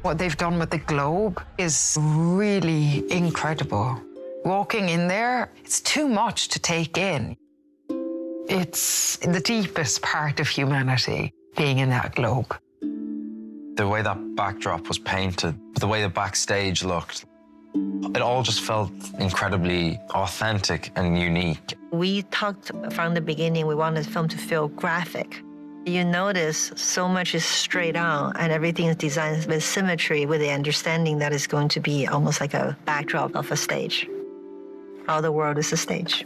What they've done with the globe is really incredible. Walking in there, it's too much to take in. It's the deepest part of humanity, being in that globe. The way that backdrop was painted, the way the backstage looked, it all just felt incredibly authentic and unique. We talked from the beginning, we wanted the film to feel graphic. You notice so much is straight on and everything is designed with symmetry, with the understanding that it's going to be almost like a backdrop of a stage. All the world is a stage.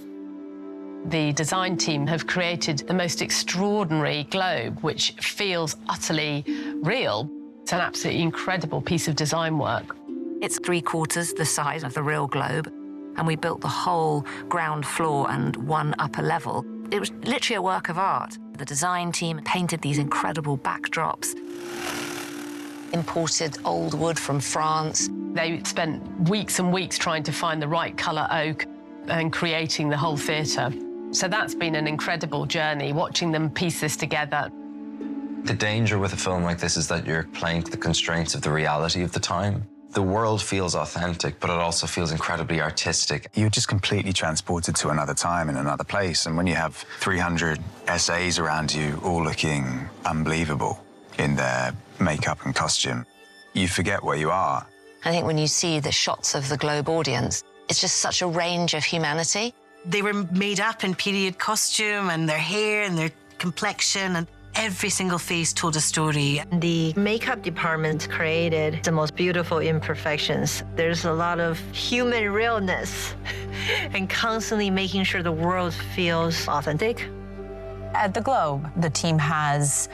The design team have created the most extraordinary globe, which feels utterly real. It's an absolutely incredible piece of design work. It's 3/4 the size of the real globe, and we built the whole ground floor and one upper level. It was literally a work of art. The design team painted these incredible backdrops, imported old wood from France. They spent weeks and weeks trying to find the right colour oak and creating the whole theatre. So that's been an incredible journey, watching them piece this together. The danger with a film like this is that you're playing to the constraints of the reality of the time. The world feels authentic, but it also feels incredibly artistic. You're just completely transported to another time in another place. And when you have 300 SAs around you all looking unbelievable in their makeup and costume, you forget where you are. I think when you see the shots of the globe audience, it's just such a range of humanity. They were made up in period costume, and their hair and their complexion, and every single face told a story. The makeup department created the most beautiful imperfections. There's a lot of human realness and constantly making sure the world feels authentic. At the Globe, the team has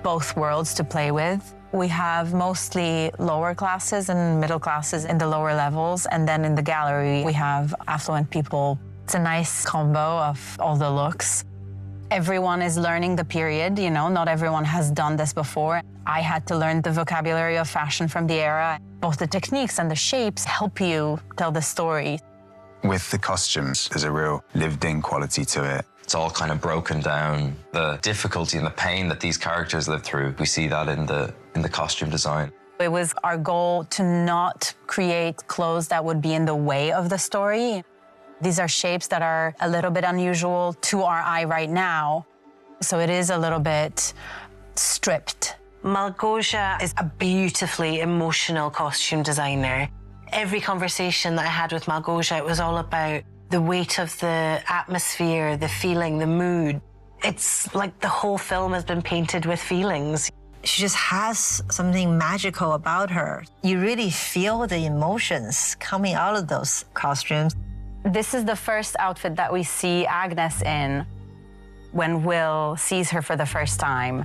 both worlds to play with. We have mostly lower classes and middle classes in the lower levels, and then in the gallery, we have affluent people. It's a nice combo of all the looks. Everyone is learning the period, you know, not everyone has done this before. I had to learn the vocabulary of fashion from the era. Both the techniques and the shapes help you tell the story. With the costumes, there's a real lived-in quality to it. It's all kind of broken down. The difficulty and the pain that these characters live through, we see that in the costume design. It was our goal to not create clothes that would be in the way of the story. These are shapes that are a little bit unusual to our eye right now, so it is a little bit stripped. Malgosia is a beautifully emotional costume designer. Every conversation that I had with Malgosia, it was all about the weight of the atmosphere, the feeling, the mood. It's like the whole film has been painted with feelings. She just has something magical about her. You really feel the emotions coming out of those costumes. This is the first outfit that we see Agnes in when Will sees her for the first time.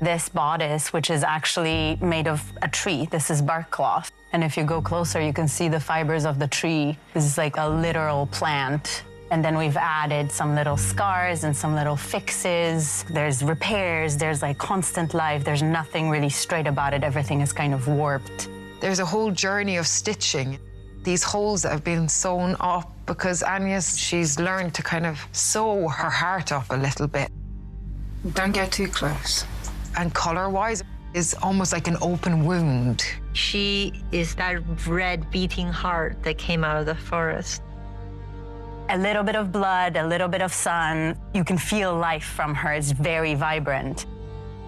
This bodice, which is actually made of a tree, this is bark cloth. And if you go closer, you can see the fibers of the tree. This is like a literal plant. And then we've added some little scars and some little fixes. There's repairs, there's like constant life. There's nothing really straight about it. Everything is kind of warped. There's a whole journey of stitching. These holes that have been sewn up because Agnes, she's learned to kind of sew her heart up a little bit. Don't get too close. And color-wise, is almost like an open wound. She is that red beating heart that came out of the forest. A little bit of blood, a little bit of sun. You can feel life from her. It's very vibrant.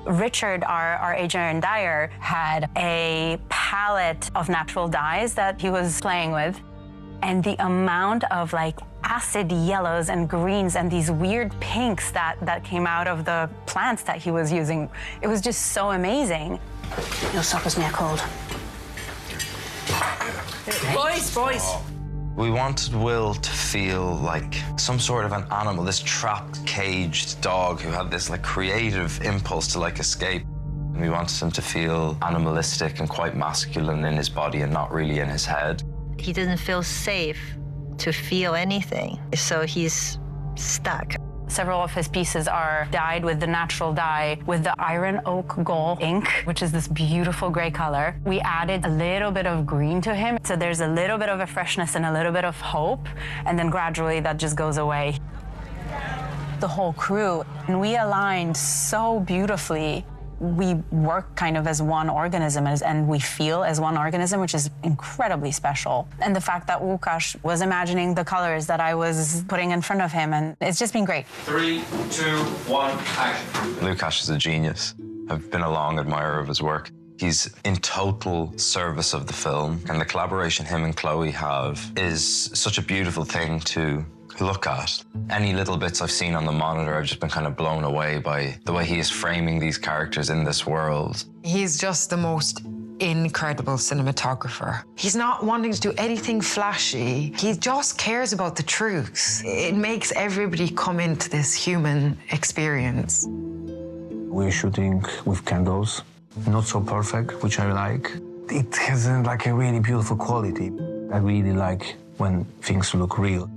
Richard, our agent in Dyer, had a palette of natural dyes that he was playing with. And the amount of like acid yellows and greens and these weird pinks that came out of the plants that he was using, it was just so amazing. You'll stop us near cold. Boys! We wanted Will to feel like some sort of an animal, this trapped, caged dog who had this like creative impulse to like escape. And we wanted him to feel animalistic and quite masculine in his body and not really in his head. He doesn't feel safe to feel anything, so he's stuck. Several of his pieces are dyed with the natural dye with the iron oak gall ink, which is this beautiful gray color. We added a little bit of green to him, so there's a little bit of a freshness and a little bit of hope, and then gradually that just goes away. The whole crew, and we aligned so beautifully. we work kind of as one organism and we feel as one organism, which is incredibly special. And the fact that Łukasz was imagining the colors that I was putting in front of him, and it's just been great. 3, 2, 1, action. Łukasz is a genius. I've been a long admirer of his work. He's in total service of the film, and the collaboration him and Chloe have is such a beautiful thing to look at. Any little bits I've seen on the monitor, I've just been kind of blown away by the way he is framing these characters in this world. He's just the most incredible cinematographer. He's not wanting to do anything flashy. He just cares about the truth. It makes everybody come into this human experience. We're shooting with candles, not so perfect, which I like. It has like a really beautiful quality. I really like when things look real.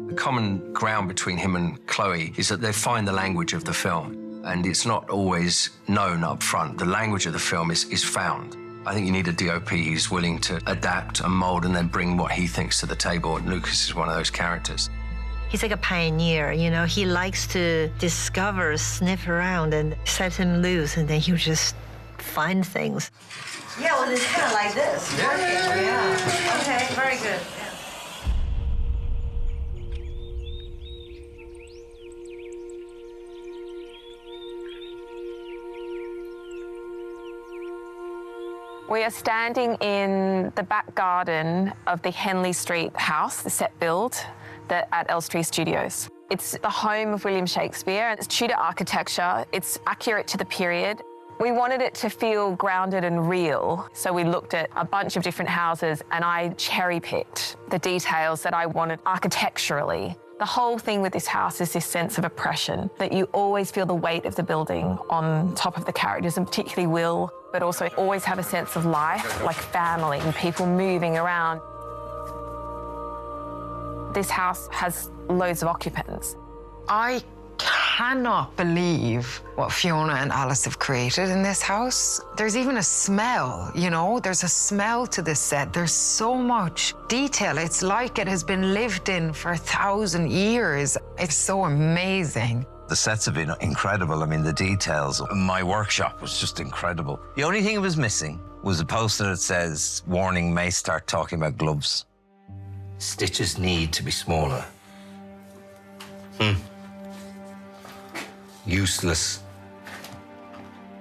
The common ground between him and Chloe is that they find the language of the film, and it's not always known up front. The language of the film is found. I think you need a DOP who's willing to adapt and mold and then bring what he thinks to the table, and Lucas is one of those characters. He's like a pioneer, you know. He likes to discover, sniff around, and set him loose, and then he'll just find things. Yeah, well, it's kind of like this. Yeah. Okay, very good. We are standing in the back garden of the Henley Street house, the set build at Elstree Studios. It's the home of William Shakespeare. It's Tudor architecture. It's accurate to the period. We wanted it to feel grounded and real, so we looked at a bunch of different houses and I cherry-picked the details that I wanted architecturally. The whole thing with this house is this sense of oppression, that you always feel the weight of the building on top of the characters, and particularly Will, but also always have a sense of life, like family and people moving around. This house has loads of occupants. I cannot believe what Fiona and Alice have created in this house. There's even a smell, you know? There's a smell to this set. There's so much detail. It's like it has been lived in for 1,000 years. It's so amazing. The sets have been incredible. I mean, the details. My workshop was just incredible. The only thing it was missing was a poster that says, "Warning, may start talking about gloves." Stitches need to be smaller. Useless.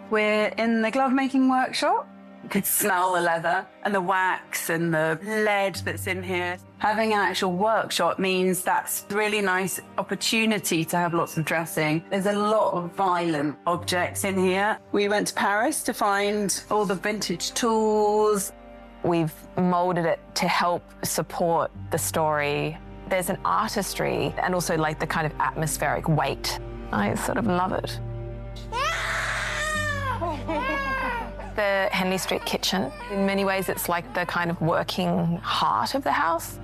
We're in the glove-making workshop. You could smell the leather and the wax and the lead that's in here. Having an actual workshop means that's a really nice opportunity to have lots of dressing. There's a lot of violent objects in here. We went to Paris to find all the vintage tools. We've molded it to help support the story. There's an artistry and also like the kind of atmospheric weight. I sort of love it. The Henley Street kitchen, in many ways, it's like the kind of working heart of the house.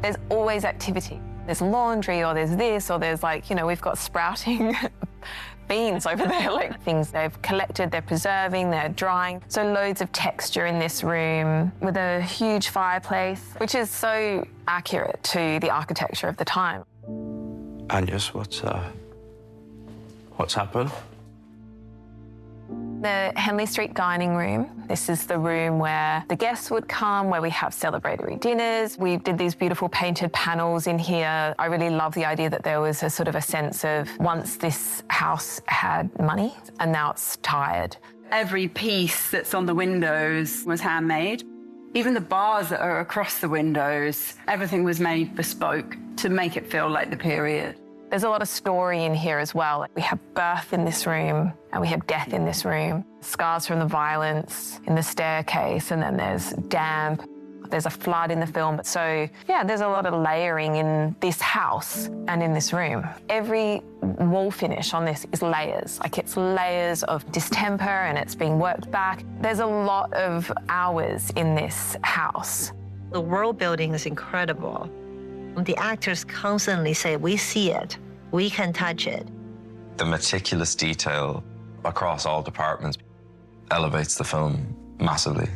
There's always activity. There's laundry, or there's this, or there's like, you know, we've got sprouting beans over there, like things they've collected, they're preserving, they're drying. So loads of texture in this room with a huge fireplace, which is so accurate to the architecture of the time. Agnes, what's happened? The Henley Street dining room. This is the room where the guests would come, where we have celebratory dinners. We did these beautiful painted panels in here. I really love the idea that there was a sort of a sense of once this house had money and now it's tired. Every piece that's on the windows was handmade. Even the bars that are across the windows, everything was made bespoke to make it feel like the period. There's a lot of story in here as well. We have birth in this room and we have death in this room. Scars from the violence in the staircase, and then there's damp. There's a flood in the film. So yeah, there's a lot of layering in this house and in this room. Every wall finish on this is layers. Like it's layers of distemper and it's being worked back. There's a lot of hours in this house. The world building is incredible. The actors constantly say, we see it, we can touch it. The meticulous detail across all departments elevates the film massively.